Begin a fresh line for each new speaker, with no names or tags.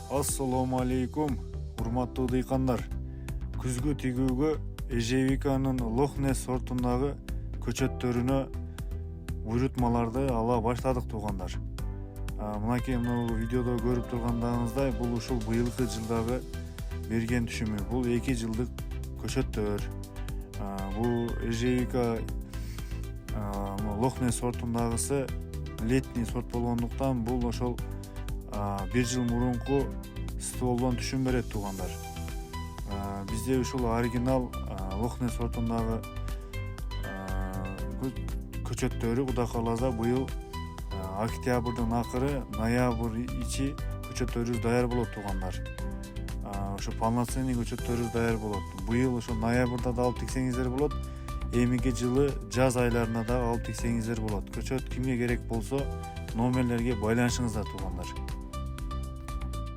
Ассаламу алейкум, урматтуу дыйкандар. Күзгү тигүүгө эжевиканын Лохнес сортундагы көчөттөрүнө буйрутмаларды ала баштадык туугандар. Мынакей видеодо көрүп тургандарыңыздай, бул ушул быйылкы жылдагы берген түшүмү. Бул 2 жылдык көчөттөр. Бул эжевика Лохнес сортундагысы летний сорт болгондуктан бул ошол 1 жыл мурунку стволдон түшүм берет туугандар. Бизде ушул оригинал Лохнес сортундагы көчөттөрү Кудай кааласа быйыл октябрдын акыры, ноябрь ичи көчөттөрүбүз даяр болот туугандар. Ошо полноценный көчөттөрүбүз даяр болот. Быйыл ошо ноябрда да алып тиксеңиздер болот. Эмиги жылы жаз айларында да алып тиксеңиздер болот. Көчөт кимге керек болсо номерлерге байланышыңыздар туугандар.